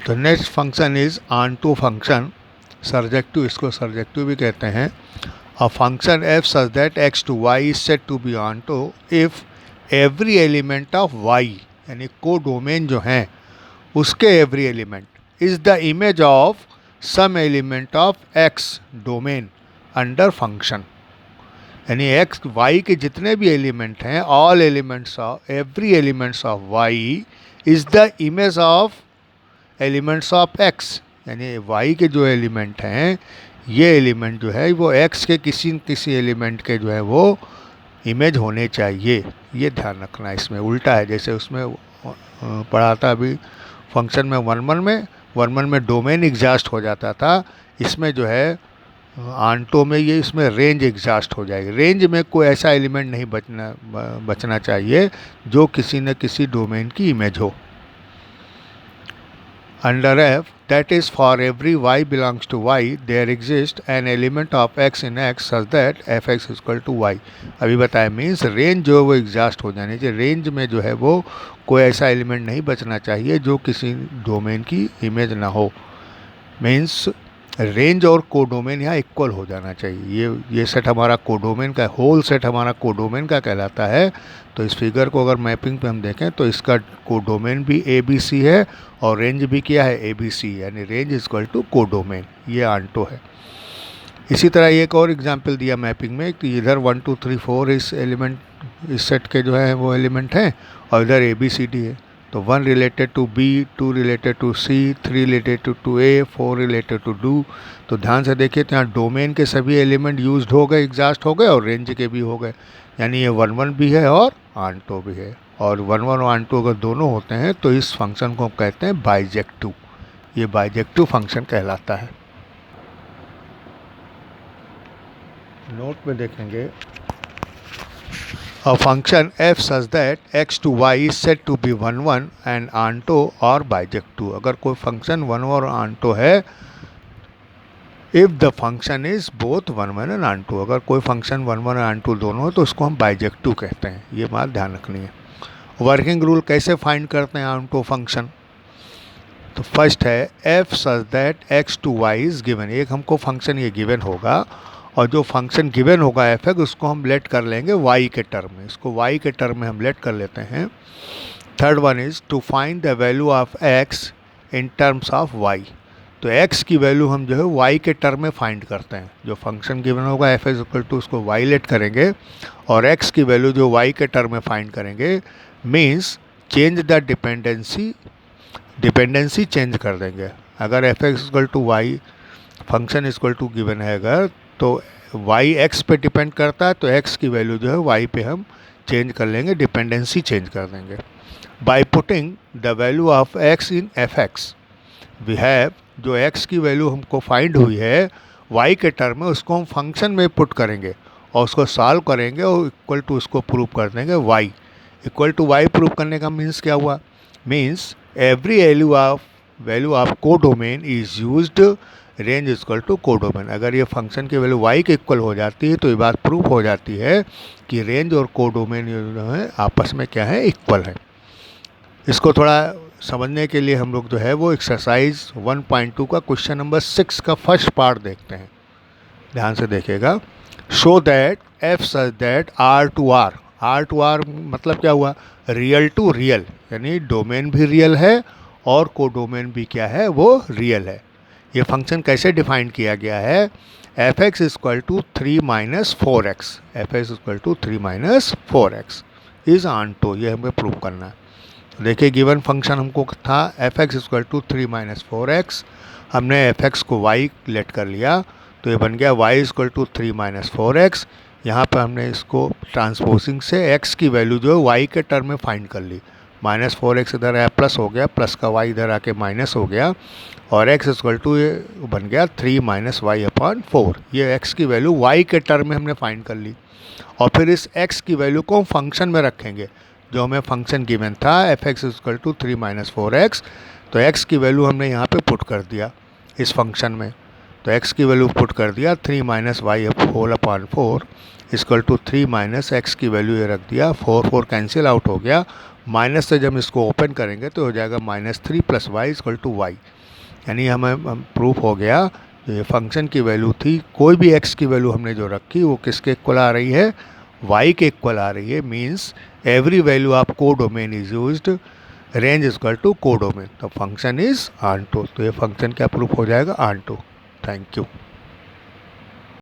तो next function is on to function, surjective, इसको surjective भी कहते हैं। A function f such that x to y is said to be onto if every element of y, यानी codomain जो हैं उसके every element is the image of some element of x domain under function, यानी x y के जितने भी element हैं, all elements of every elements of y is the image of elements of x, यानी Y के जो element हैं ये एलिमेंट जो है वो एक्स के किसी न किसी एलिमेंट के जो है वो इमेज होने चाहिए। ये ध्यान रखना, इसमें उल्टा है, जैसे उसमें पढ़ा था अभी फंक्शन में वन वन में डोमेन एग्जॉस्ट हो जाता था, इसमें जो है आंटो में ये इसमें रेंज एग्जॉस्ट हो जाएगी। रेंज में कोई ऐसा एलिमेंट नहीं बचना चाहिए जो किसी न किसी डोमेन की इमेज हो। Under f, that is for every y belongs to y, there exists an element of x in x such that fx is equal to y। अभी बताया मीन्स रेंज जो है वो एग्जॉस्ट हो जानी चाहिए। रेंज में जो है वो कोई ऐसा एलिमेंट नहीं बचना चाहिए जो किसी डोमेन की इमेज ना हो। मीन्स रेंज और कोडोमेन यहाँ इक्वल हो जाना चाहिए। ये सेट हमारा कोडोमेन का, होल सेट हमारा कोडोमेन का कहलाता है। तो इस फिगर को अगर मैपिंग पे हम देखें तो इसका कोडोमेन भी ए बी सी है और रेंज भी क्या है, ए बी सी, यानी range is equal to codomain. ये आंटो है। इसी तरह एक और एग्जांपल दिया मैपिंग में कि इधर 1 2 3 4 इस एलिमेंट, इस सेट के जो है वो एलिमेंट हैं और इधर ए बी सी डी है। तो 1 related to B, 2 related to C, 3 related to A, 4 related to D. तो ध्यान से देखिए तो यहाँ डोमेन के सभी एलिमेंट यूज्ड हो गए, एग्जॉस्ट हो गए, और रेंज के भी हो गए, यानी ये 1 1 भी है और आंटो भी है। और 1 1 और आंटो अगर दोनों होते हैं तो इस फंक्शन को हम कहते हैं बाइजेक्टिव। ये बाइजेक्टिव फंक्शन कहलाता है। नोट में देखेंगे a function f such that x to y is said to be 1 1 and onto or bijective। अगर कोई फंक्शन 1 और onto है, if the function is both 1 1 and onto, अगर कोई फंक्शन 1 1 और onto दोनों हो तो उसको हम बाइजेक्टिव कहते हैं। ये बात ध्यान रखनी है। वर्किंग रूल कैसे फाइंड करते हैं onto फंक्शन? तो फर्स्ट है f such that x to y is given। एक हमको फंक्शन ये गिवन होगा और जो फंक्शन गिवन होगा एफ एक्स उसको हम लेट कर लेंगे y के टर्म में, इसको y के टर्म में हम लेट कर लेते हैं। Third one is to find the value of x in terms of y। तो x की वैल्यू हम जो है y के टर्म में फाइंड करते हैं। जो फंक्शन गिवन होगा एफ एक्स इक्वल टू उसको y लेट करेंगे और x की वैल्यू जो y के टर्म में फाइंड करेंगे, means change the dependency change कर देंगे। अगर F X equal to Y function equal to given है अगर, तो y x पे डिपेंड करता है तो x की वैल्यू जो है y पे हम चेंज कर लेंगे, डिपेंडेंसी चेंज कर देंगे। By putting the value of x in F X we have, जो x की वैल्यू हमको फाइंड हुई है y के टर्म में, उसको हम फंक्शन में पुट करेंगे और उसको सॉल्व करेंगे और इक्वल टू उसको प्रूव कर देंगे y। Equal to y prove करने का मीन्स क्या हुआ? Means every value of codomain is used range equal to codomain. अगर ये फंक्शन की वैल्यू y के इक्वल हो जाती है तो ये बात प्रूफ हो जाती है कि रेंज और कोडोमेन जो है आपस में क्या है, इक्वल है। इसको थोड़ा समझने के लिए हम लोग जो है वो एक्सरसाइज 1.2 का क्वेश्चन नंबर 6 का फर्स्ट पार्ट देखते हैं। ध्यान से देखिएगा। Show that F such that R to R मतलब क्या हुआ? रियल टू रियल, यानी डोमेन भी रियल है और कोडोमेन भी क्या है, वो रियल है। ये फंक्शन कैसे डिफाइन किया गया है? F X equal to 3 minus 4x, F X equal to 3 minus 4x is onto. ये हमें प्रूव करना है। तो देखिए गिवन फंक्शन हमको था F X equal to 3 minus 4x, हमने एफ एक्स को y लेट कर लिया तो ये बन गया y equal to 3 minus 4x। यहाँ पर हमने इसको ट्रांसपोजिंग से x की वैल्यू जो है y के टर्म में फाइंड कर ली। माइनस 4x इधर आया प्लस हो गया, प्लस का y इधर आके माइनस हो गया और x इक्वल टू ये बन गया 3 माइनस वाई अपॉन 4। ये x की वैल्यू y के टर्म में हमने फाइंड कर ली और फिर इस x की वैल्यू को हम फंक्शन में रखेंगे जो हमें फंक्शन गिवन था F X equal to 3 minus 4x। तो x की वैल्यू हमने यहाँ पे पुट कर दिया इस फंक्शन में। तो x की वैल्यू पुट कर दिया 3 minus Y whole upon 4 equal to 3 minus X की वैल्यू ये रख दिया, 4 4 कैंसिल आउट हो गया, माइनस से जब हम इसको ओपन करेंगे तो हो जाएगा -3 + y = y, यानी हमें प्रूफ हो गया ये फंक्शन की वैल्यू थी, कोई भी x की वैल्यू हमने जो रखी वो किसके इक्वल आ रही है, y के इक्वल आ रही है। Means every value of codomain is used, range equal to codomain, तो फंक्शन इज ऑन टू, तो ये फंक्शन क्या प्रूफ हो जाएगा, ऑन टू। Thank you.